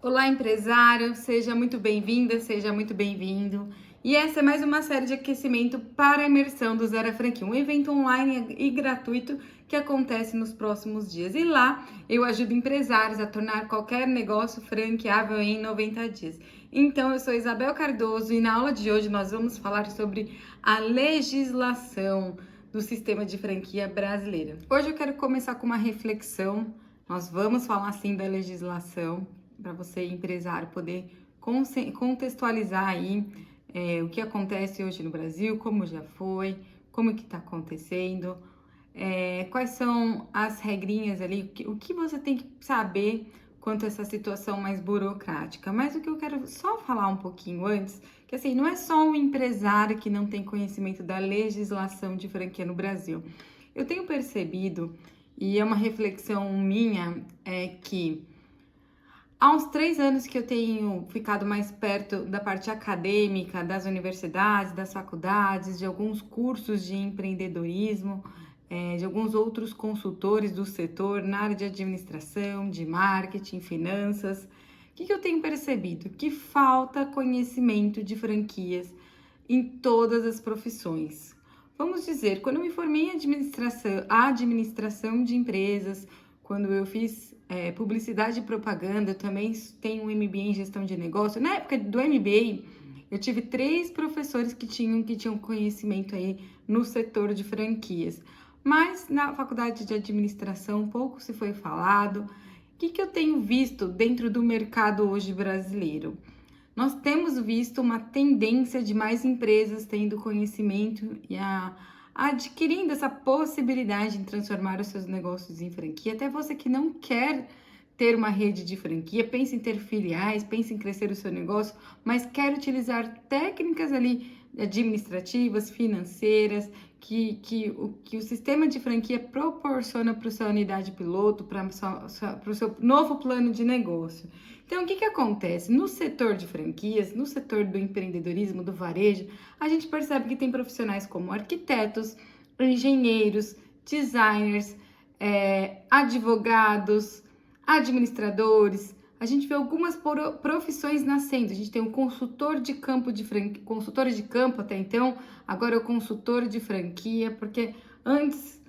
Olá, empresário, seja muito bem-vinda, seja muito bem-vindo. E essa é mais uma série de aquecimento para a imersão do Zero à Franquia, um evento online e gratuito que acontece nos próximos dias. E lá eu ajudo empresários a tornar qualquer negócio franqueável em 90 dias. Então, eu sou Isabel Cardoso e na aula de hoje nós vamos falar sobre a legislação do sistema de franquia brasileira. Hoje eu quero começar com uma reflexão. Nós vamos falar sim da legislação para você, empresário, poder contextualizar aí o que acontece hoje no Brasil, como já foi, como que está acontecendo, quais são as regrinhas ali, o que você tem que saber quanto a essa situação mais burocrática. Mas o que eu quero só falar um pouquinho antes, que assim, não é só um empresário que não tem conhecimento da legislação de franquia no Brasil. Eu tenho percebido, e é uma reflexão minha, que há uns 3 anos que eu tenho ficado mais perto da parte acadêmica, das universidades, das faculdades, de alguns cursos de empreendedorismo, de alguns outros consultores do setor na área de administração, de marketing, finanças. O que eu tenho percebido? Que falta conhecimento de franquias em todas as profissões. Vamos dizer, quando eu me formei em administração de empresas, quando eu fiz publicidade e propaganda, eu também tenho um MBA em gestão de negócio. Na época do MBA, eu tive 3 professores que tinham conhecimento aí no setor de franquias. Mas na faculdade de administração pouco se foi falado. O que eu tenho visto dentro do mercado hoje brasileiro? Nós temos visto uma tendência de mais empresas tendo conhecimento e adquirindo essa possibilidade de transformar os seus negócios em franquia. Até você que não quer ter uma rede de franquia, pensa em ter filiais, pensa em crescer o seu negócio, mas quer utilizar técnicas ali administrativas, financeiras, que o sistema de franquia proporciona para a sua unidade piloto, para o seu novo plano de negócio. Então, o que acontece? No setor de franquias, no setor do empreendedorismo, do varejo, a gente percebe que tem profissionais como arquitetos, engenheiros, designers, advogados, administradores. A gente vê algumas profissões nascendo. A gente tem um consultor de campo de franquia, consultores de campo até então, agora é o consultor de franquia, porque antes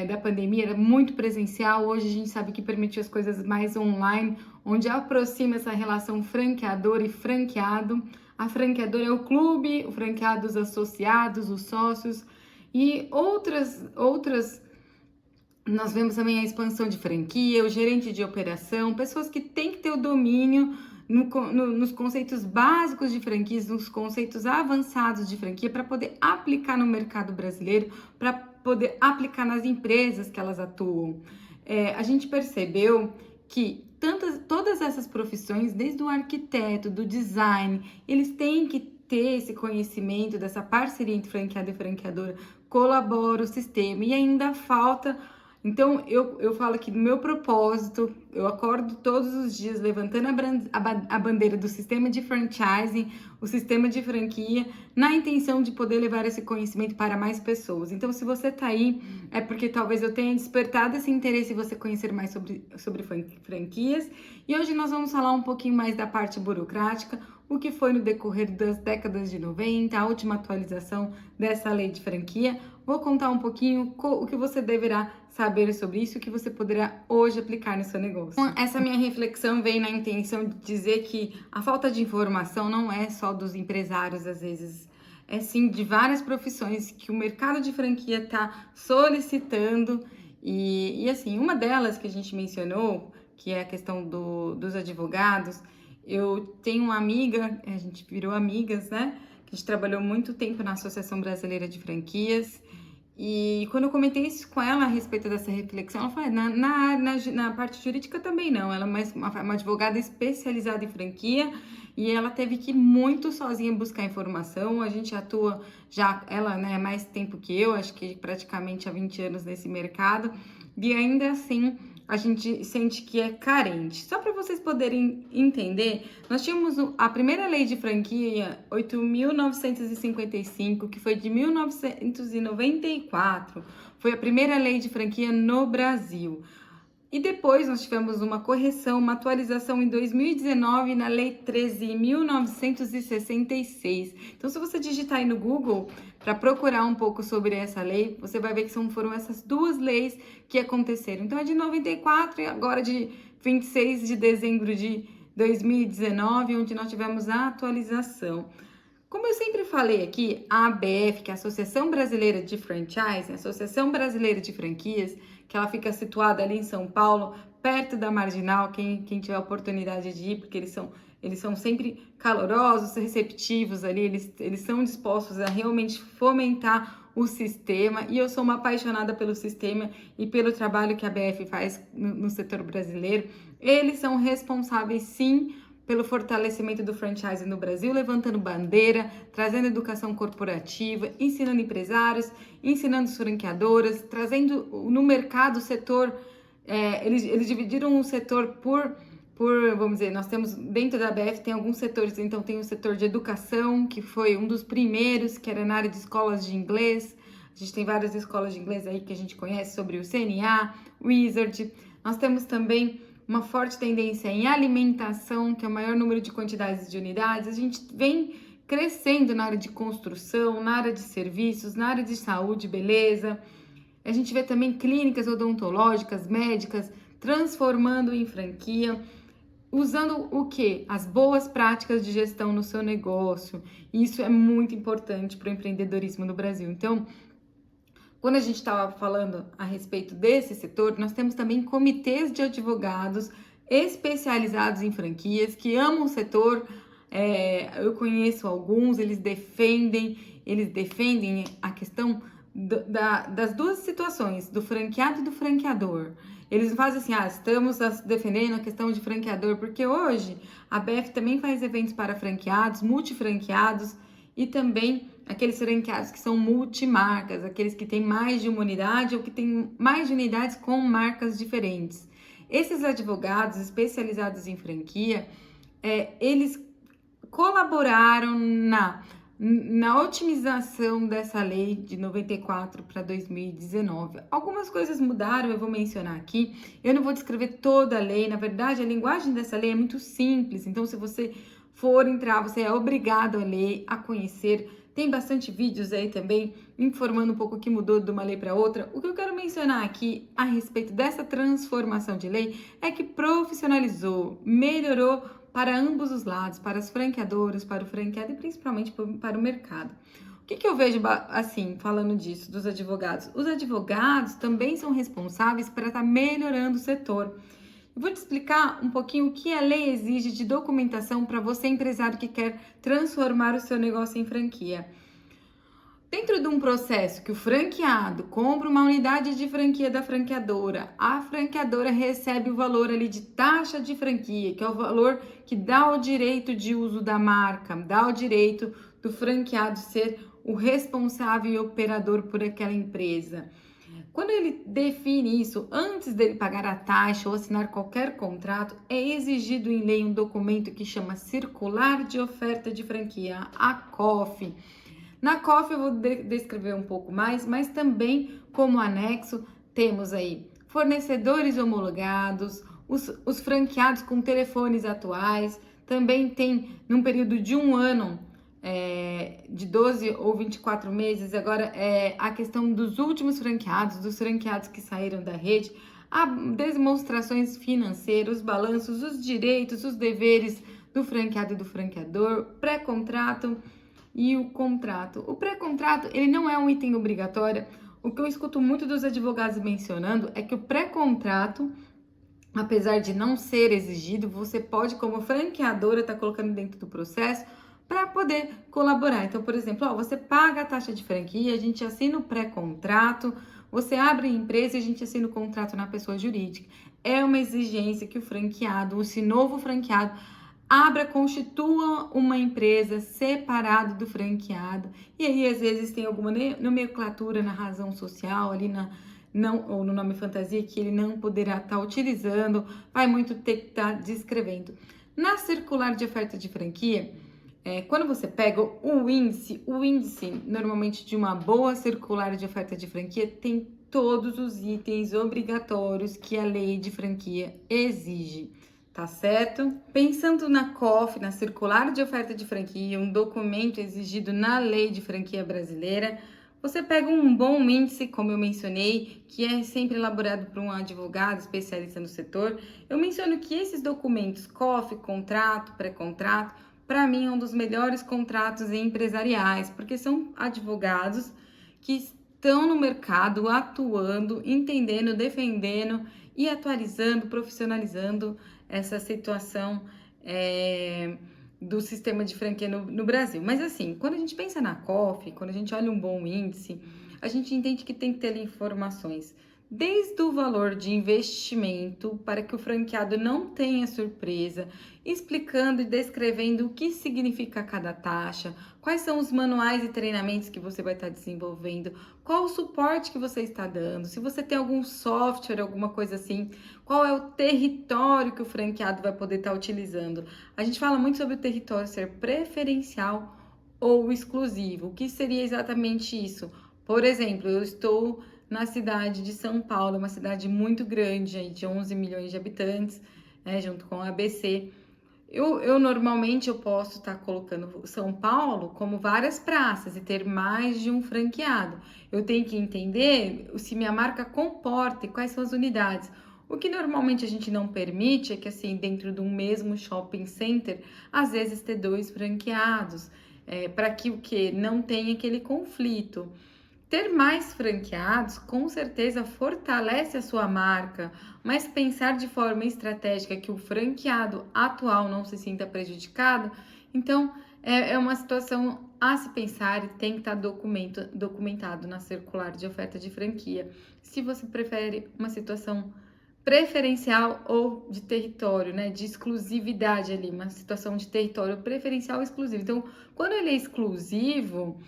da pandemia era muito presencial, hoje a gente sabe que permitiu as coisas mais online, onde aproxima essa relação franqueador e franqueado. A franqueadora é o clube, o franqueado os associados, os sócios e outras. Nós vemos também a expansão de franquia, o gerente de operação, pessoas que têm que ter o domínio nos conceitos básicos de franquias, nos conceitos avançados de franquia, para poder aplicar no mercado brasileiro, para poder aplicar nas empresas que elas atuam. A gente percebeu que todas essas profissões, desde o arquiteto, do design, eles têm que ter esse conhecimento dessa parceria entre franqueado e franqueadora, colabora o sistema e ainda falta. Então, eu falo que no meu propósito, eu acordo todos os dias levantando a bandeira do sistema de franchising, o sistema de franquia, na intenção de poder levar esse conhecimento para mais pessoas. Então, se você está aí, é porque talvez eu tenha despertado esse interesse em você conhecer mais sobre franquias. E hoje nós vamos falar um pouquinho mais da parte burocrática, o que foi no decorrer das décadas de 90, a última atualização dessa lei de franquia. Vou contar um pouquinho o que você deverá saber sobre isso e o que você poderá hoje aplicar no seu negócio. Essa minha reflexão vem na intenção de dizer que a falta de informação não é só dos empresários, às vezes, é sim de várias profissões que o mercado de franquia está solicitando. E assim, uma delas que a gente mencionou, que é a questão dos advogados. Eu tenho uma amiga, a gente virou amigas, né? Que a gente trabalhou muito tempo na Associação Brasileira de Franquias. E quando eu comentei isso com ela a respeito dessa reflexão, ela falou: na parte jurídica também não. Ela é uma advogada especializada em franquia e ela teve que ir muito sozinha buscar informação. A gente atua já, ela, né, mais tempo que eu, acho que praticamente há 20 anos nesse mercado, e ainda assim a gente sente que é carente. Só para vocês poderem entender, nós tínhamos a primeira lei de franquia, 8.955, que foi de 1994. Foi a primeira lei de franquia no Brasil. E depois nós tivemos uma correção, uma atualização em 2019 na Lei 13.966. Então, se você digitar aí no Google para procurar um pouco sobre essa lei, você vai ver que foram essas duas leis que aconteceram. Então, é de 94 e agora de 26 de dezembro de 2019, onde nós tivemos a atualização. Como eu sempre falei aqui, a ABF, que é a Associação Brasileira de Franchise, a Associação Brasileira de Franquias, que ela fica situada ali em São Paulo, perto da Marginal, quem tiver a oportunidade de ir, porque eles são sempre calorosos, receptivos ali, eles são dispostos a realmente fomentar o sistema, e eu sou uma apaixonada pelo sistema e pelo trabalho que a ABF faz no setor brasileiro. Eles são responsáveis, sim, pelo fortalecimento do franchise no Brasil, levantando bandeira, trazendo educação corporativa, ensinando empresários, ensinando os franqueadoras, trazendo no mercado o setor, eles dividiram o setor por, vamos dizer, nós temos, dentro da ABF tem alguns setores, então tem o setor de educação, que foi um dos primeiros, que era na área de escolas de inglês. A gente tem várias escolas de inglês aí que a gente conhece, sobre o CNA, Wizard. Nós temos também uma forte tendência em alimentação, que é o maior número de quantidades de unidades. A gente vem crescendo na área de construção, na área de serviços, na área de saúde, beleza. A gente vê também clínicas odontológicas, médicas, transformando em franquia, usando o quê? As boas práticas de gestão no seu negócio. Isso é muito importante para o empreendedorismo no Brasil. Então, quando a gente estava falando a respeito desse setor, nós temos também comitês de advogados especializados em franquias que amam o setor. Eu conheço alguns, eles defendem a questão das duas situações, do franqueado e do franqueador. Eles fazem assim, estamos defendendo a questão de franqueador, porque hoje a BF também faz eventos para franqueados, multifranqueados, e também aqueles franqueados que são multimarcas, aqueles que têm mais de uma unidade ou que têm mais de unidades com marcas diferentes. Esses advogados especializados em franquia, eles colaboraram na otimização dessa lei de 94 para 2019. Algumas coisas mudaram, eu vou mencionar aqui. Eu não vou descrever toda a lei, na verdade a linguagem dessa lei é muito simples, então se você for entrar, você é obrigado a ler, a conhecer. Tem bastante vídeos aí também informando um pouco o que mudou de uma lei para outra. O que eu quero mencionar aqui a respeito dessa transformação de lei é que profissionalizou, melhorou para ambos os lados, para as franqueadoras, para o franqueado e principalmente para o mercado. O que eu vejo, assim, falando disso, dos advogados? Os advogados também são responsáveis para estar melhorando o setor. Eu vou te explicar um pouquinho o que a lei exige de documentação para você, empresário que quer transformar o seu negócio em franquia. Dentro de um processo que o franqueado compra uma unidade de franquia da franqueadora, a franqueadora recebe o valor ali de taxa de franquia, que é o valor que dá o direito de uso da marca, dá o direito do franqueado ser o responsável e operador por aquela empresa. Quando ele define isso, antes dele pagar a taxa ou assinar qualquer contrato, é exigido em lei um documento que chama Circular de Oferta de Franquia, a COF. Na COF eu vou descrever um pouco mais, mas também como anexo temos aí fornecedores homologados, os franqueados com telefones atuais, também tem num período de um ano, de 12 ou 24 meses, agora a questão dos últimos franqueados, dos franqueados que saíram da rede, a demonstrações financeiras, os balanços, os direitos, os deveres do franqueado e do franqueador, pré-contrato e o contrato. O pré-contrato, ele não é um item obrigatório. O que eu escuto muito dos advogados mencionando é que o pré-contrato, apesar de não ser exigido, você pode, como franqueadora, estar colocando dentro do processo para poder colaborar. Então, por exemplo, você paga a taxa de franquia, a gente assina o pré-contrato, você abre a empresa e a gente assina o contrato na pessoa jurídica. É uma exigência que o franqueado, esse novo franqueado, constitua uma empresa separada do franqueado. E aí, às vezes, tem alguma nomenclatura na razão social, ali ou no nome fantasia, que ele não poderá estar utilizando, vai muito ter que estar descrevendo. Na circular de oferta de franquia, quando você pega o índice normalmente de uma boa circular de oferta de franquia tem todos os itens obrigatórios que a lei de franquia exige, tá certo? Pensando na COF, na Circular de Oferta de Franquia, um documento exigido na lei de franquia brasileira, você pega um bom índice, como eu mencionei, que é sempre elaborado por um advogado especialista no setor. Eu menciono que esses documentos, COF, contrato, pré-contrato, para mim é um dos melhores contratos empresariais, porque são advogados que estão no mercado atuando, entendendo, defendendo e atualizando, profissionalizando essa situação do sistema de franquia no Brasil. Mas assim, quando a gente pensa na COF, quando a gente olha um bom índice, a gente entende que tem que ter ali informações desde o valor de investimento para que o franqueado não tenha surpresa, explicando e descrevendo o que significa cada taxa, quais são os manuais e treinamentos que você vai estar desenvolvendo, qual o suporte que você está dando, se você tem algum software, alguma coisa assim, qual é o território que o franqueado vai poder estar utilizando. A gente fala muito sobre o território ser preferencial ou exclusivo. O que seria exatamente isso? Por exemplo, eu estou na cidade de São Paulo, uma cidade muito grande, aí, de 11 milhões de habitantes, né, junto com a ABC. Eu normalmente eu posso estar colocando São Paulo como várias praças e ter mais de um franqueado. Eu tenho que entender se minha marca comporta e quais são as unidades. O que normalmente a gente não permite é que, assim, dentro de um mesmo shopping center, às vezes ter dois franqueados, para que o que não tenha aquele conflito. Ter mais franqueados com certeza fortalece a sua marca, mas pensar de forma estratégica que o franqueado atual não se sinta prejudicado, então é uma situação a se pensar e tem que estar documentado na circular de oferta de franquia. Se você prefere uma situação preferencial ou de território, né, de exclusividade ali, uma situação de território preferencial ou exclusivo. Então, quando ele é exclusivo,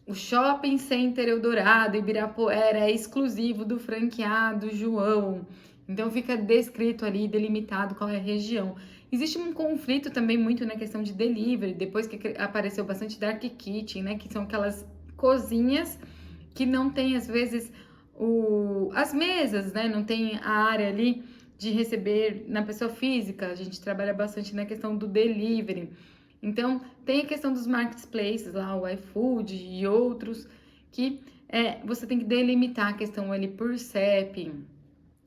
o Shopping Center Eldorado, Ibirapuera, é exclusivo do franqueado João. Então fica descrito ali, delimitado qual é a região. Existe um conflito também muito na questão de delivery, depois que apareceu bastante dark kitchen, né, que são aquelas cozinhas que não tem às vezes as mesas, né, não tem a área ali de receber na pessoa física. A gente trabalha bastante na questão do delivery. Então, tem a questão dos marketplaces lá, o iFood e outros, que você tem que delimitar a questão ali por CEP.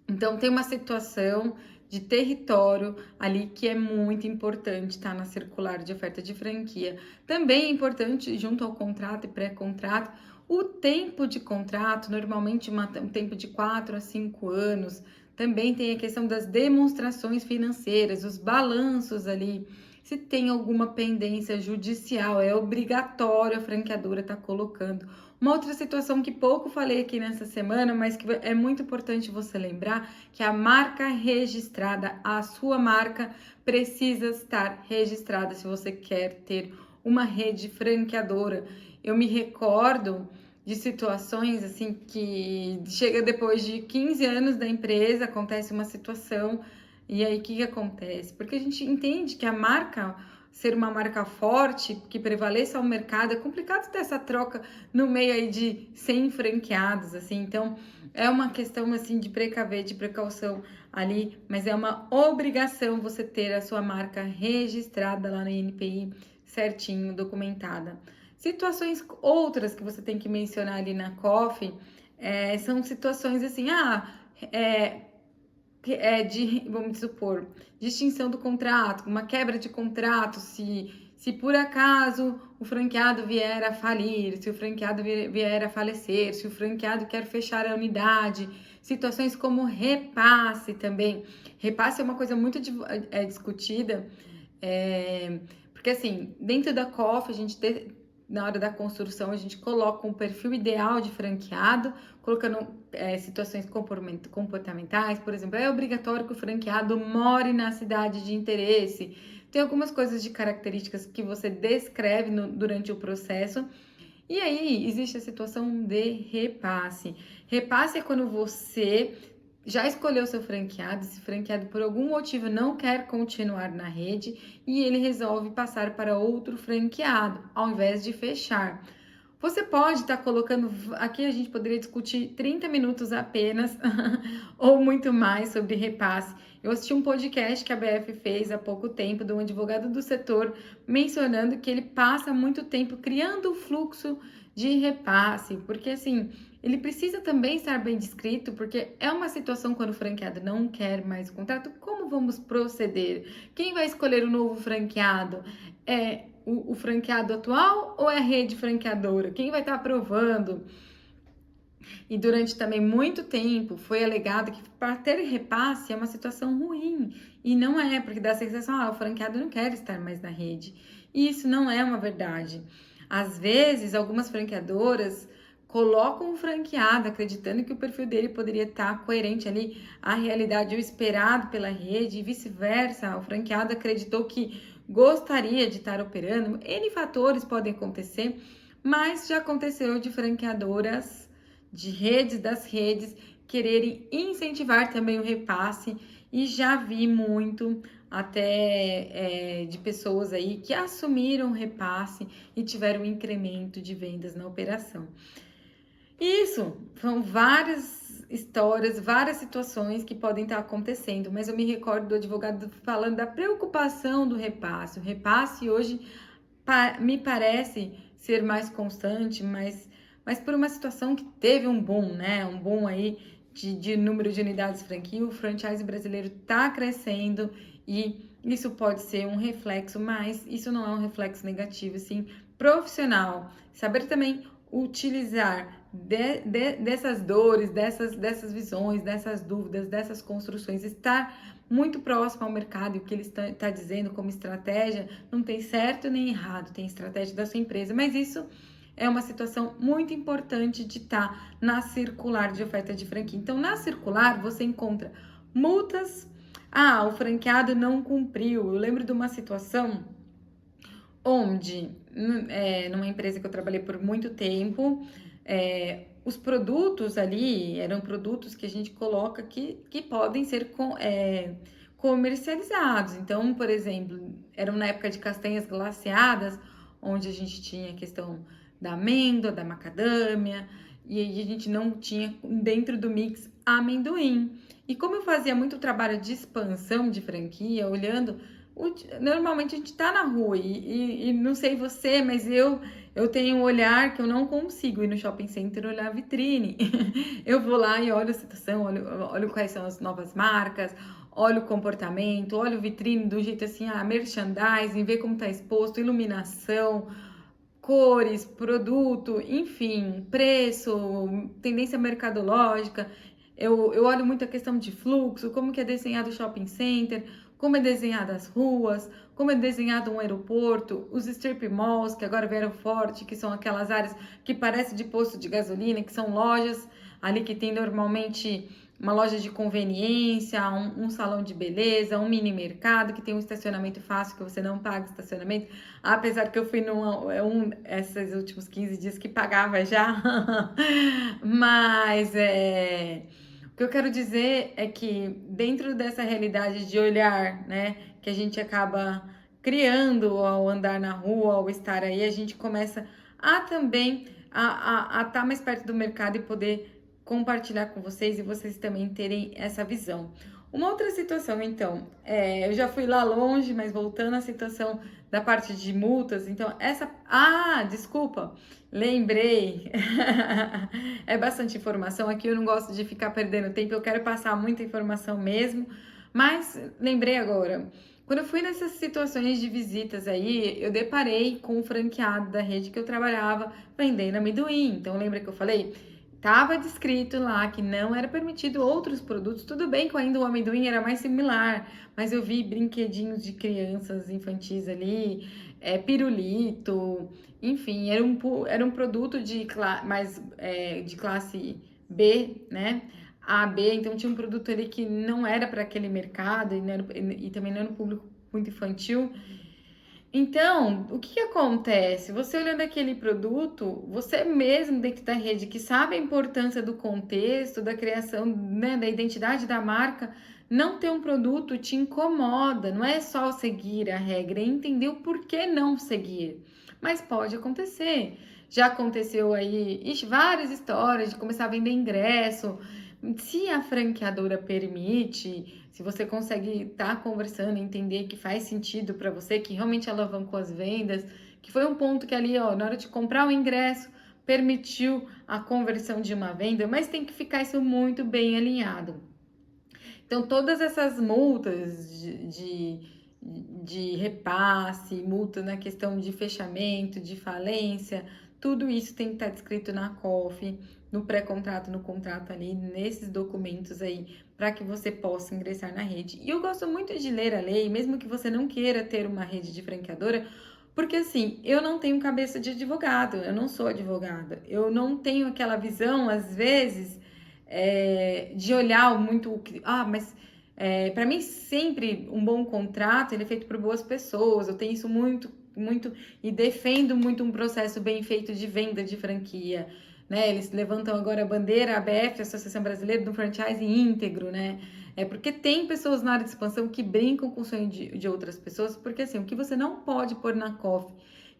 Então, tem uma situação de território ali que é muito importante, tá? Na circular de oferta de franquia. Também é importante, junto ao contrato e pré-contrato, o tempo de contrato, normalmente um tempo de 4 a 5 anos. Também tem a questão das demonstrações financeiras, os balanços ali. Se tem alguma pendência judicial, é obrigatório a franqueadora estar colocando. Uma outra situação que pouco falei aqui nessa semana, mas que é muito importante você lembrar, que a marca registrada, a sua marca precisa estar registrada se você quer ter uma rede franqueadora. Eu me recordo de situações assim que chega depois de 15 anos da empresa, acontece uma situação. E aí, o que acontece? Porque a gente entende que a marca, ser uma marca forte, que prevaleça ao mercado, é complicado ter essa troca no meio aí de 100 franqueados, assim. Então, é uma questão, assim, de precaver, de precaução ali, mas é uma obrigação você ter a sua marca registrada lá no INPI, certinho, documentada. Situações outras que você tem que mencionar ali na COF, são situações assim, vamos supor, de extinção do contrato, uma quebra de contrato, se por acaso o franqueado vier a falir, se o franqueado vier a falecer, se o franqueado quer fechar a unidade, situações como repasse também. Repasse é uma coisa muito discutida, porque assim, dentro da COF, na hora da construção, a gente coloca um perfil ideal de franqueado, colocando situações comportamentais, por exemplo, é obrigatório que o franqueado more na cidade de interesse. Tem algumas coisas de características que você descreve durante o processo. E aí, existe a situação de repasse. Repasse é quando você já escolheu seu franqueado, esse franqueado por algum motivo não quer continuar na rede e ele resolve passar para outro franqueado, ao invés de fechar. Você pode estar colocando, aqui a gente poderia discutir 30 minutos apenas, ou muito mais sobre repasse. Eu assisti um podcast que a BF fez há pouco tempo, de um advogado do setor, mencionando que ele passa muito tempo criando o fluxo de repasse, porque assim, ele precisa também estar bem descrito, porque é uma situação quando o franqueado não quer mais o contrato, como vamos proceder? Quem vai escolher o novo franqueado? É o franqueado atual ou é a rede franqueadora? Quem vai estar aprovando? E durante também muito tempo foi alegado que para ter repasse é uma situação ruim. E não é, porque dá a sensação, o franqueado não quer estar mais na rede. E isso não é uma verdade. Às vezes, algumas franqueadoras colocam um franqueado acreditando que o perfil dele poderia estar coerente ali à realidade, o esperado pela rede, e vice-versa. O franqueado acreditou que gostaria de estar operando. N fatores podem acontecer, mas já aconteceu de franqueadoras de redes das redes quererem incentivar também o repasse, e já vi muito até de pessoas aí que assumiram o repasse e tiveram um incremento de vendas na operação. Isso, são várias histórias, várias situações que podem estar acontecendo, mas eu me recordo do advogado falando da preocupação do repasse. O repasse hoje me parece ser mais constante, mas por uma situação que teve um boom, né? Um boom aí de número de unidades franquia, o franchise brasileiro está crescendo e isso pode ser um reflexo, mas isso não é um reflexo negativo, sim, profissional. Saber também utilizar dessas dores, dessas visões, dessas dúvidas, dessas construções, estar muito próximo ao mercado, e o que ele está dizendo como estratégia não tem certo nem errado, tem estratégia da sua empresa, mas isso é uma situação muito importante de estar na circular de oferta de franquia. Então, na circular, você encontra multas. O franqueado não cumpriu. Eu lembro de uma situação onde, numa empresa que eu trabalhei por muito tempo, os produtos ali eram produtos que a gente coloca que podem ser comercializados. Então, por exemplo, eram na época de castanhas glaciadas, onde a gente tinha a questão da amêndoa, da macadâmia, e aí a gente não tinha dentro do mix amendoim. E como eu fazia muito trabalho de expansão de franquia, olhando, normalmente a gente tá na rua e não sei você, mas eu tenho um olhar que eu não consigo ir no shopping center olhar a vitrine. Eu vou lá e olho a situação, olho quais são as novas marcas, olho o comportamento, olho a vitrine do jeito assim, merchandising, ver como tá exposto, iluminação, cores, produto, enfim, preço, tendência mercadológica. Eu olho muito a questão de fluxo, como que é desenhado o shopping center, como é desenhado as ruas, como é desenhado um aeroporto, os strip malls, que agora vieram forte, que são aquelas áreas que parecem de posto de gasolina, que são lojas ali que tem normalmente uma loja de conveniência, um salão de beleza, um mini mercado que tem um estacionamento fácil, que você não paga estacionamento, apesar que eu fui esses últimos 15 dias que pagava já, mas o que eu quero dizer é que dentro dessa realidade de olhar, né, que a gente acaba criando ao andar na rua, ao estar aí, a gente começa a também a estar mais perto do mercado e poder compartilhar com vocês e vocês também terem essa visão. Uma outra situação, então, eu já fui lá longe, mas voltando à situação da parte de multas, então desculpa, lembrei, é bastante informação, aqui eu não gosto de ficar perdendo tempo, eu quero passar muita informação mesmo, mas lembrei agora, quando eu fui nessas situações de visitas aí, eu deparei com um franqueado da rede que eu trabalhava vendendo amendoim, então lembra que eu falei? Tava descrito lá que não era permitido outros produtos. Tudo bem que ainda o amendoim era mais similar, mas eu vi brinquedinhos de crianças infantis ali, pirulito, enfim, era um produto de classe B, né? A, B, então tinha um produto ali que não era para aquele mercado e também não era um público muito infantil. Então, o que acontece? Você olhando aquele produto, você mesmo dentro da rede que sabe a importância do contexto, da criação, né, da identidade da marca, não ter um produto te incomoda. Não é só seguir a regra, é entender o porquê não seguir. Mas pode acontecer. Já aconteceu aí, várias histórias de começar a vender ingresso. Se a franqueadora permite, se você consegue estar conversando, entender que faz sentido para você, que realmente alavancou as vendas, que foi um ponto que ali, ó, na hora de comprar o ingresso, permitiu a conversão de uma venda, mas tem que ficar isso muito bem alinhado. Então, todas essas multas de repasse, multa na questão de fechamento, de falência, tudo isso tem que estar descrito na COF, no pré-contrato, no contrato ali, nesses documentos aí, para que você possa ingressar na rede. E eu gosto muito de ler a lei, mesmo que você não queira ter uma rede de franqueadora, porque assim, eu não tenho cabeça de advogado, eu não sou advogada, eu não tenho aquela visão, às vezes, de olhar muito o que. Mas para mim, sempre um bom contrato ele é feito por boas pessoas. Eu tenho isso muito, muito e defendo muito um processo bem feito de venda de franquia. Né? Eles levantam agora a bandeira, a ABF, a Associação Brasileira do Franchise íntegro, né? É porque tem pessoas na área de expansão que brincam com o sonho de outras pessoas, porque assim, o que você não pode pôr na COF,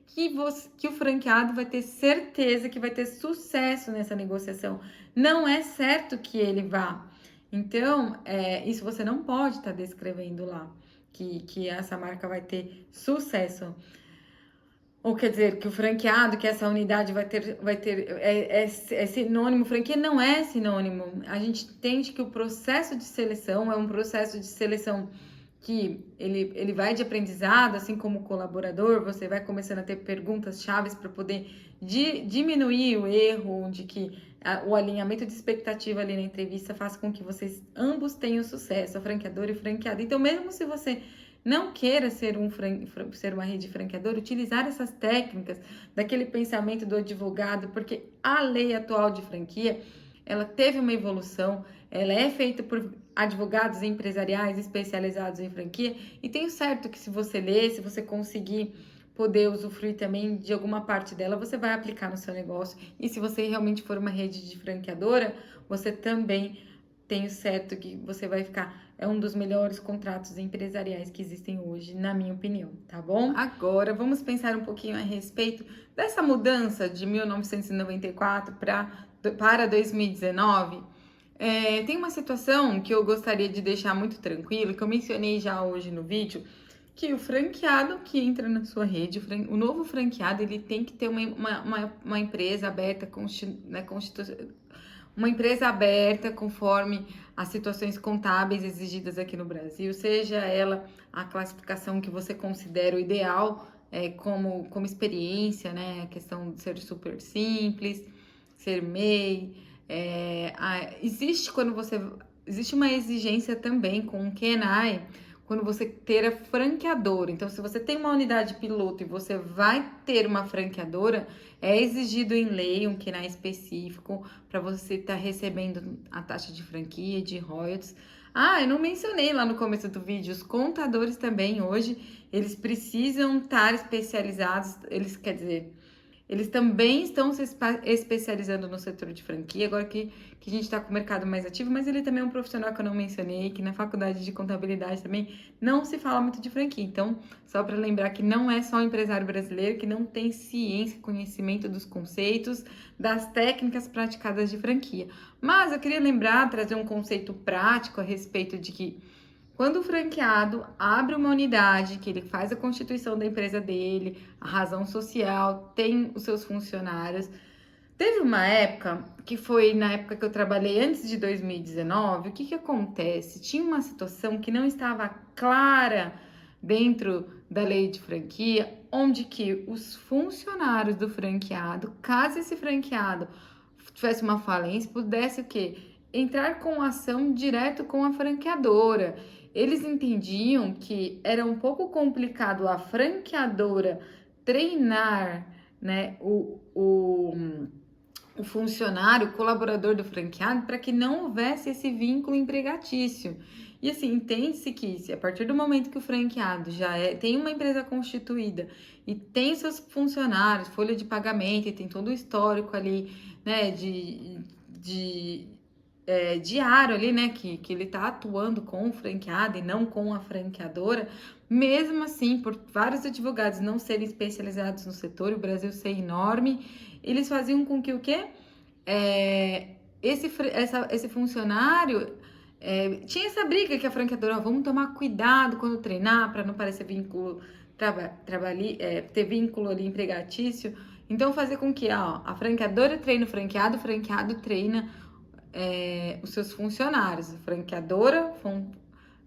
que o franqueado vai ter certeza que vai ter sucesso nessa negociação. Não é certo que ele vá. Então, isso você não pode estar descrevendo lá, que essa marca vai ter sucesso. Ou quer dizer, que o franqueado, que essa unidade é sinônimo, franquia não é sinônimo. A gente entende que o processo de seleção é um processo de seleção que ele vai de aprendizado, assim como colaborador, você vai começando a ter perguntas chaves para poder diminuir o erro, de que o alinhamento de expectativa ali na entrevista faça com que vocês ambos tenham sucesso, a franqueadora e o franqueado. Então, mesmo se você não queira ser uma rede franqueadora, utilizar essas técnicas daquele pensamento do advogado, porque a lei atual de franquia, ela teve uma evolução, ela é feita por advogados empresariais especializados em franquia, e tenho certo que se você ler, se você conseguir poder usufruir também de alguma parte dela, você vai aplicar no seu negócio. E se você realmente for uma rede de franqueadora, você também tenho certo que você vai ficar. É um dos melhores contratos empresariais que existem hoje, na minha opinião, tá bom? Agora, vamos pensar um pouquinho a respeito dessa mudança de 1994 para 2019. Tem uma situação que eu gostaria de deixar muito tranquilo, que eu mencionei já hoje no vídeo, que o franqueado que entra na sua rede, o novo franqueado, ele tem que ter uma empresa aberta, uma empresa aberta conforme as situações contábeis exigidas aqui no Brasil, seja ela a classificação que você considera o ideal, como experiência, né? A questão de ser super simples, ser MEI. Existe uma exigência também com o K&I, quando você ter a franqueadora. Então, se você tem uma unidade piloto e você vai ter uma franqueadora, é exigido em lei um K&I específico para você estar recebendo a taxa de franquia, de royalties. Eu não mencionei lá no começo do vídeo, os contadores também hoje, eles precisam estar especializados, eles também estão se especializando no setor de franquia, agora que a gente está com o mercado mais ativo, mas ele também é um profissional que eu não mencionei, que na faculdade de contabilidade também não se fala muito de franquia. Então, só para lembrar que não é só o empresário brasileiro que não tem ciência, conhecimento dos conceitos, das técnicas praticadas de franquia. Mas eu queria trazer um conceito prático a respeito de que quando o franqueado abre uma unidade, que ele faz a constituição da empresa dele, a razão social, tem os seus funcionários. Teve uma época, que foi na época que eu trabalhei antes de 2019, o que acontece? Tinha uma situação que não estava clara dentro da lei de franquia, onde que os funcionários do franqueado, caso esse franqueado tivesse uma falência, pudesse o quê? Entrar com ação direto com a franqueadora. Eles entendiam que era um pouco complicado a franqueadora treinar, né, o funcionário, o colaborador do franqueado, para que não houvesse esse vínculo empregatício. E assim, entende-se que se a partir do momento que o franqueado tem uma empresa constituída e tem seus funcionários, folha de pagamento, e tem todo o histórico ali, né, diário ali, né, que ele está atuando com o franqueado e não com a franqueadora, mesmo assim, por vários advogados não serem especializados no setor, o Brasil ser enorme, eles faziam com que o quê? Esse funcionário tinha essa briga que a franqueadora, ó, vamos tomar cuidado quando treinar para não parecer vínculo ter vínculo ali empregatício. Então fazer com que a franqueadora treine o franqueado treina os seus funcionários, a franqueadora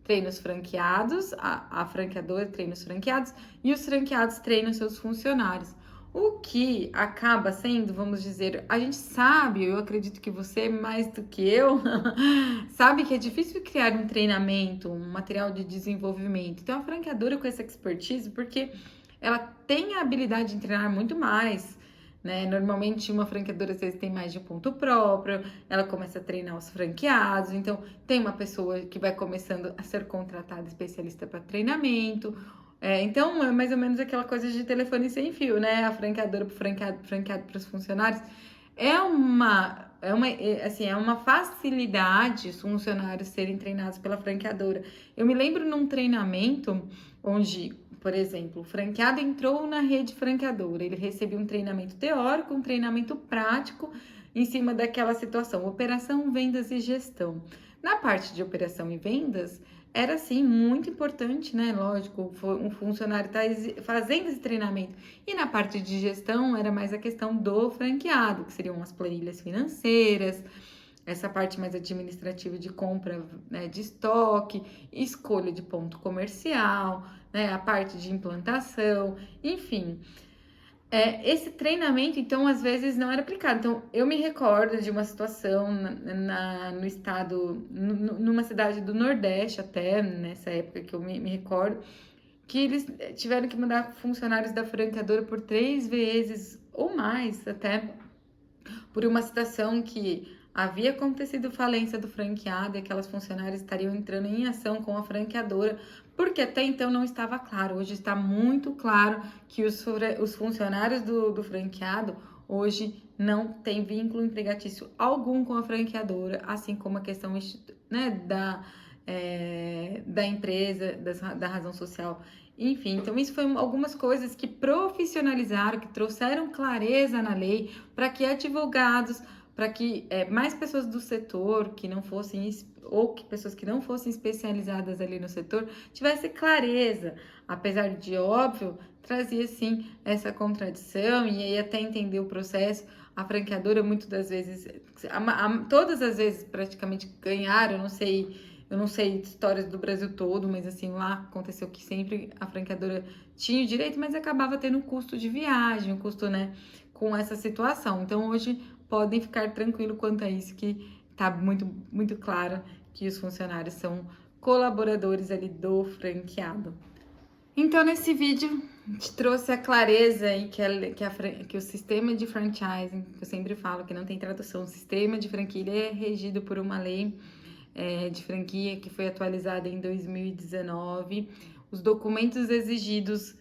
treina os franqueados, a franqueadora treina os franqueados e os franqueados treinam os seus funcionários. O que acaba sendo, vamos dizer, a gente sabe, eu acredito que você mais do que eu, sabe que é difícil criar um treinamento, um material de desenvolvimento. Então, a franqueadora com essa expertise, porque ela tem a habilidade de treinar muito mais, né? Normalmente, uma franqueadora às vezes tem mais de um ponto próprio, ela começa a treinar os franqueados, então tem uma pessoa que vai começando a ser contratada especialista para treinamento. Então, é mais ou menos aquela coisa de telefone sem fio, né? A franqueadora para o franqueado para os funcionários. É uma facilidade os funcionários serem treinados pela franqueadora. Eu me lembro num treinamento onde, por exemplo, o franqueado entrou na rede franqueadora, ele recebeu um treinamento teórico, um treinamento prático em cima daquela situação, operação, vendas e gestão. Na parte de operação e vendas, era sim muito importante, né? Lógico, um funcionário está fazendo esse treinamento. E na parte de gestão era mais a questão do franqueado, que seriam as planilhas financeiras, essa parte mais administrativa de compra, né, de estoque, escolha de ponto comercial, né, a parte de implantação, enfim. Esse treinamento, então, às vezes não era aplicado. Então, eu me recordo de uma situação no estado, numa cidade do Nordeste, até nessa época que eu me recordo, que eles tiveram que mandar funcionários da franqueadora por 3 vezes ou mais, até por uma situação que havia acontecido falência do franqueado e aquelas funcionárias estariam entrando em ação com a franqueadora, porque até então não estava claro. Hoje está muito claro que os funcionários do franqueado hoje não tem vínculo empregatício algum com a franqueadora, assim como a questão, né, da empresa, da razão social. Enfim, então isso foi algumas coisas que profissionalizaram, que trouxeram clareza na lei para que advogados, para que mais pessoas do setor que não fossem, ou que pessoas que não fossem especializadas ali no setor, tivessem clareza, apesar de óbvio, trazia sim essa contradição, e aí até entender o processo, a franqueadora muitas das vezes, todas as vezes praticamente ganharam, eu não sei histórias do Brasil todo, mas assim, lá aconteceu que sempre a franqueadora tinha o direito, mas acabava tendo um custo de viagem, um custo, né, com essa situação. Então, hoje, podem ficar tranquilos quanto a isso, que tá muito, muito claro que os funcionários são colaboradores ali do franqueado. Então, nesse vídeo, te trouxe a clareza aí que o sistema de franchising, que eu sempre falo que não tem tradução, o sistema de franquia ele é regido por uma lei de franquia que foi atualizada em 2019. Os documentos exigidos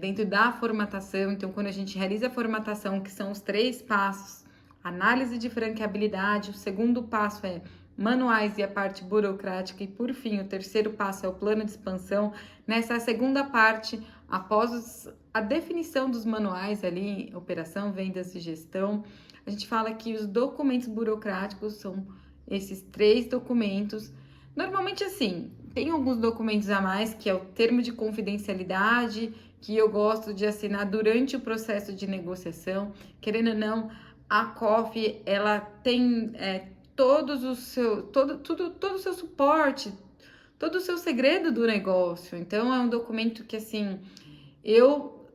dentro da formatação, então quando a gente realiza a formatação, que são os 3 passos, análise de franqueabilidade, o segundo passo é manuais e a parte burocrática, e por fim, o terceiro passo é o plano de expansão. Nessa segunda parte, após a definição dos manuais ali, operação, vendas e gestão, a gente fala que os documentos burocráticos são esses 3 documentos. Normalmente assim, tem alguns documentos a mais, que é o termo de confidencialidade, que eu gosto de assinar durante o processo de negociação. Querendo ou não, a COF, ela tem todo o seu suporte, todo o seu segredo do negócio. Então, é um documento que, assim, eu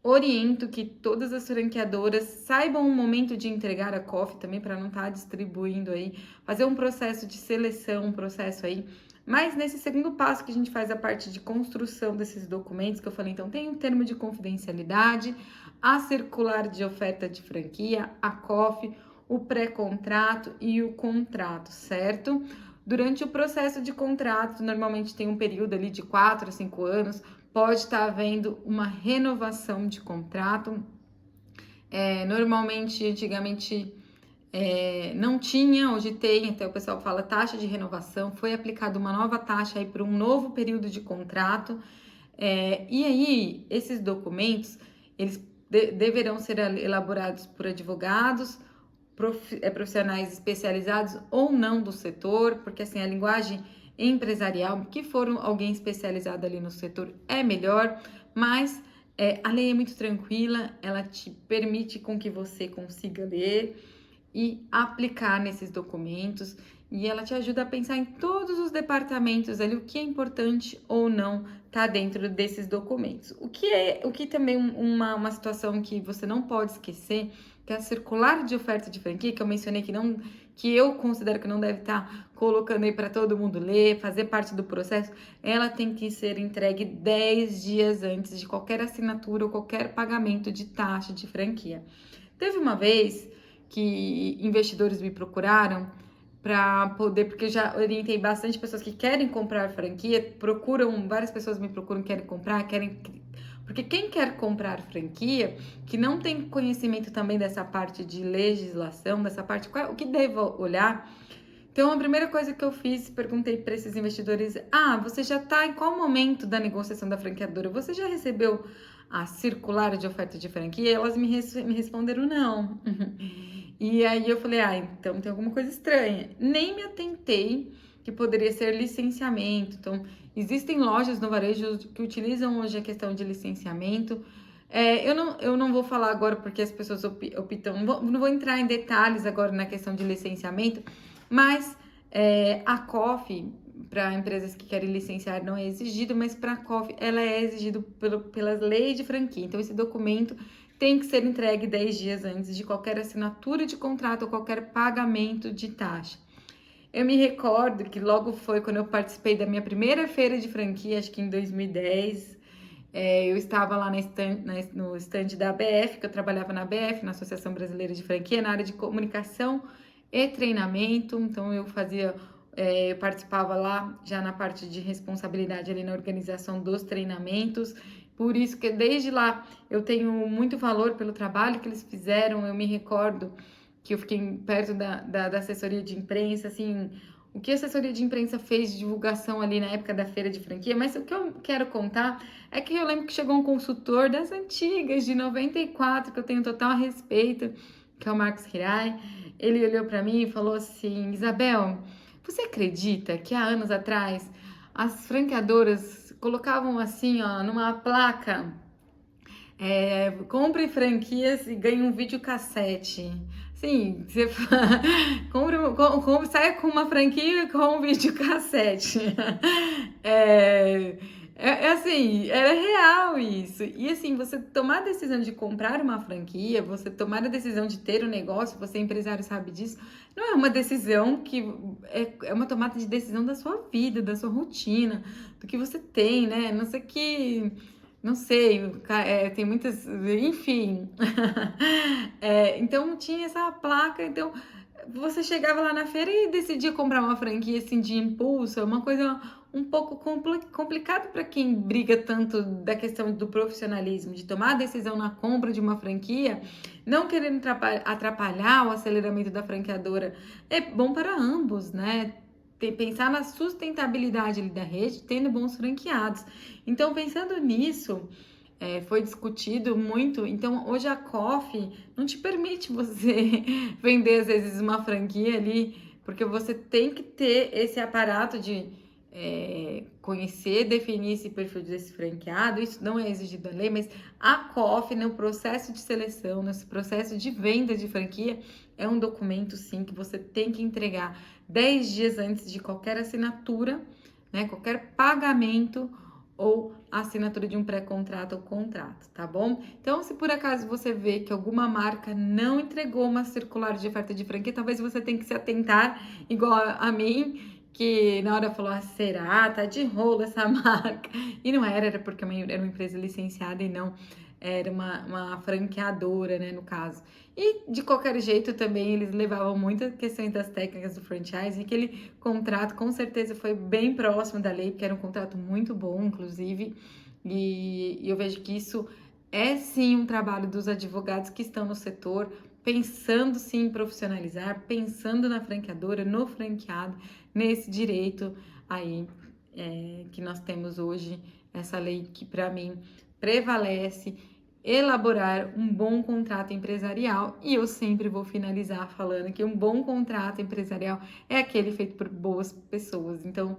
oriento que todas as franqueadoras saibam o momento de entregar a COF também, para não estar distribuindo aí, fazer um processo de seleção, um processo aí. Mas nesse segundo passo que a gente faz a parte de construção desses documentos, que eu falei, então tem um termo de confidencialidade, a circular de oferta de franquia, a COF, o pré-contrato e o contrato, certo? Durante o processo de contrato, normalmente tem um período ali de 4 a 5 anos, pode estar havendo uma renovação de contrato. Normalmente, antigamente, não tinha, hoje tem, até o pessoal fala taxa de renovação, foi aplicada uma nova taxa aí para um novo período de contrato. E aí, esses documentos, eles deverão ser elaborados por advogados, profissionais especializados ou não do setor, porque assim, a linguagem empresarial, que for alguém especializado ali no setor, é melhor, mas a lei é muito tranquila, ela te permite com que você consiga ler e aplicar nesses documentos, e ela te ajuda a pensar em todos os departamentos ali, o que é importante ou não tá dentro desses documentos. O que também uma situação que você não pode esquecer, que é a circular de oferta de franquia, que eu mencionei que eu considero que não deve estar colocando aí para todo mundo ler, fazer parte do processo, ela tem que ser entregue 10 dias antes de qualquer assinatura ou qualquer pagamento de taxa de franquia. Teve uma vez que investidores me procuraram para poder, porque eu já orientei bastante pessoas que querem comprar franquia, várias pessoas me procuram, querem comprar, porque quem quer comprar franquia, que não tem conhecimento também dessa parte de legislação, dessa parte, o que devo olhar. Então, a primeira coisa que eu fiz, perguntei para esses investidores: você já está em qual momento da negociação da franqueadora? Você já recebeu a circular de oferta de franquia? E elas me responderam não. E aí eu falei: então tem alguma coisa estranha. Nem me atentei que poderia ser licenciamento. Então, existem lojas no varejo que utilizam hoje a questão de licenciamento. Eu não vou falar agora porque as pessoas optam, não vou entrar em detalhes agora na questão de licenciamento, mas a COF, para empresas que querem licenciar, não é exigido, mas para a COF ela é exigido pelas leis de franquia. Então, esse documento tem que ser entregue 10 dias antes de qualquer assinatura de contrato ou qualquer pagamento de taxa. Eu me recordo que logo foi quando eu participei da minha primeira feira de franquia, acho que em 2010. Eu estava lá no stand da ABF, que eu trabalhava na ABF, na Associação Brasileira de Franquia, na área de comunicação e treinamento. Então eu participava lá já na parte de responsabilidade ali na organização dos treinamentos. Por isso que desde lá eu tenho muito valor pelo trabalho que eles fizeram. Eu me recordo que eu fiquei perto da assessoria de imprensa, assim, o que a assessoria de imprensa fez de divulgação ali na época da feira de franquia, mas o que eu quero contar é que eu lembro que chegou um consultor das antigas, de 94, que eu tenho total respeito, que é o Marcos Hirai. Ele olhou para mim e falou assim: Isabel, você acredita que há anos atrás as franqueadoras colocavam assim, ó, numa placa, compre franquias e ganhe um videocassete? Sim, você saia com uma franquia e com um videocassete. Assim, era real isso. E assim, você tomar a decisão de comprar uma franquia, você tomar a decisão de ter um negócio, você empresário sabe disso, não é uma decisão que é uma tomada de decisão da sua vida, da sua rotina, do que você tem, né? Não sei que. Não sei, tem muitas, enfim. Então tinha essa placa, então você chegava lá na feira e decidia comprar uma franquia assim de impulso, é uma coisa um pouco complicado para quem briga tanto da questão do profissionalismo, de tomar a decisão na compra de uma franquia, não querendo atrapalhar o aceleramento da franqueadora. É bom para ambos, né? Pensar na sustentabilidade ali da rede, tendo bons franqueados. Então, pensando nisso, foi discutido muito. Então, hoje a COF não te permite você vender, às vezes, uma franquia ali, porque você tem que ter esse aparato de conhecer, definir esse perfil desse franqueado. Isso não é exigido da lei, mas a COF, no processo de seleção, nesse processo de venda de franquia, é um documento, sim, que você tem que entregar 10 dias antes de qualquer assinatura, né, qualquer pagamento ou assinatura de um pré-contrato ou contrato, tá bom? Então, se por acaso você vê que alguma marca não entregou uma circular de oferta de franquia, talvez você tenha que se atentar, igual a mim, que na hora falou: será? Tá de rolo essa marca. E não era porque era uma empresa licenciada e não era uma franqueadora, né, no caso. E, de qualquer jeito, também eles levavam muitas questões das técnicas do franchise, e aquele contrato, com certeza, foi bem próximo da lei, porque era um contrato muito bom, inclusive, e eu vejo que isso é, sim, um trabalho dos advogados que estão no setor, pensando sim em profissionalizar, pensando na franqueadora, no franqueado, nesse direito aí que nós temos hoje, essa lei que para mim prevalece, elaborar um bom contrato empresarial. E eu sempre vou finalizar falando que um bom contrato empresarial é aquele feito por boas pessoas. Então,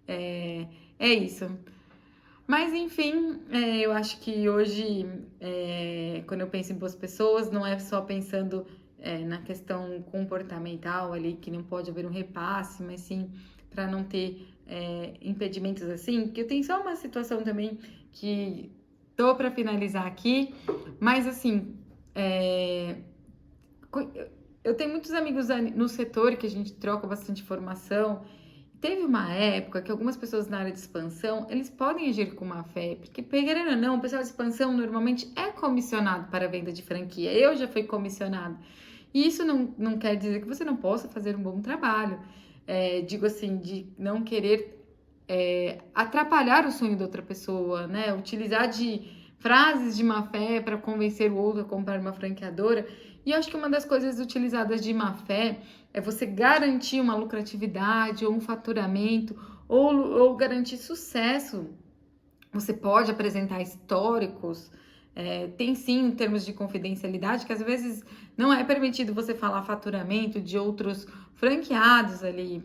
é isso. Mas enfim, eu acho que hoje, quando eu penso em boas pessoas, não é só pensando na questão comportamental ali, que não pode haver um repasse, mas sim para não ter impedimentos assim, que eu tenho só uma situação também que tô para finalizar aqui, mas assim, eu tenho muitos amigos no setor que a gente troca bastante informação. Teve uma época que algumas pessoas na área de expansão, eles podem agir com má fé, porque, querendo ou não, o pessoal de expansão normalmente é comissionado para a venda de franquia. Eu já fui comissionado. E isso não quer dizer que você não possa fazer um bom trabalho. Digo assim, de não querer atrapalhar o sonho da outra pessoa, né? Utilizar de frases de má fé para convencer o outro a comprar uma franqueadora. E eu acho que uma das coisas utilizadas de má fé é você garantir uma lucratividade ou um faturamento ou garantir sucesso. Você pode apresentar históricos, tem sim termos de confidencialidade, que às vezes não é permitido você falar faturamento de outros franqueados ali,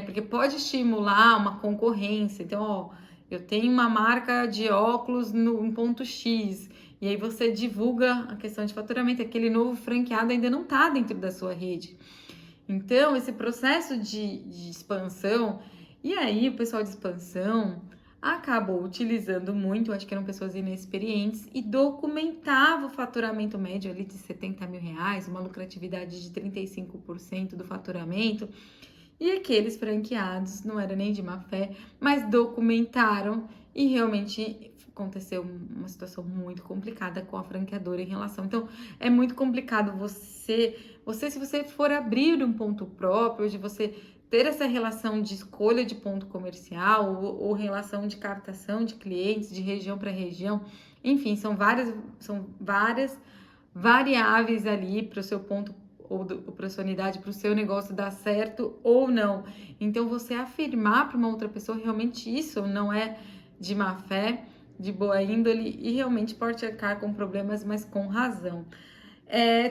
porque pode estimular uma concorrência. Então, ó, eu tenho uma marca de óculos em ponto X, e aí você divulga a questão de faturamento, aquele novo franqueado ainda não está dentro da sua rede. Então, esse processo de expansão, e aí o pessoal de expansão acabou utilizando muito, acho que eram pessoas inexperientes, e documentava o faturamento médio ali de R$70 mil, uma lucratividade de 35% do faturamento, e aqueles franqueados, não era nem de má fé, mas documentaram e realmente aconteceu uma situação muito complicada com a franqueadora em relação. Então, é muito complicado se você for abrir um ponto próprio, de você ter essa relação de escolha de ponto comercial ou relação de captação de clientes de região para região, enfim, são várias variáveis ali para o seu ponto ou para a sua unidade, para o seu negócio dar certo ou não. Então, você afirmar para uma outra pessoa realmente isso não é de má fé, de boa índole e realmente pode arcar com problemas, mas com razão.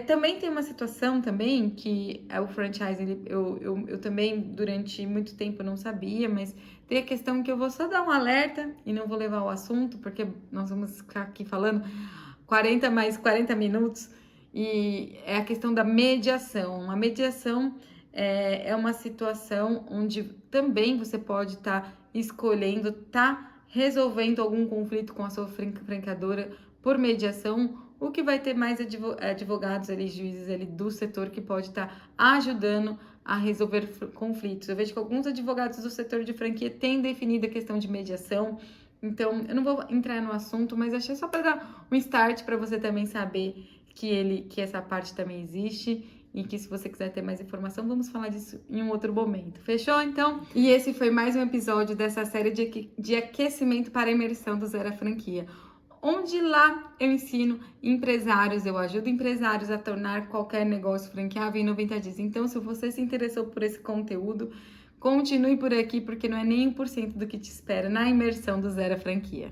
Também tem uma situação também que o franchise, eu também durante muito tempo não sabia, mas tem a questão que eu vou só dar um alerta e não vou levar o assunto, porque nós vamos ficar aqui falando 40 mais 40 minutos, e é a questão da mediação. A mediação é uma situação onde também você pode estar escolhendo, resolvendo algum conflito com a sua franqueadora por mediação, o que vai ter mais advogados ali, juízes ali do setor que pode estar ajudando a resolver conflitos. Eu vejo que alguns advogados do setor de franquia têm definido a questão de mediação. Então, eu não vou entrar no assunto, mas achei só para dar um start para você também saber que essa parte também existe e que se você quiser ter mais informação, vamos falar disso em um outro momento. Fechou, então? E esse foi mais um episódio dessa série de aquecimento para a imersão do Zero à Franquia, onde lá eu ensino empresários, eu ajudo empresários a tornar qualquer negócio franqueável em 90 dias. Então, se você se interessou por esse conteúdo, continue por aqui, porque não é nem 1% do que te espera na imersão do Zero à Franquia.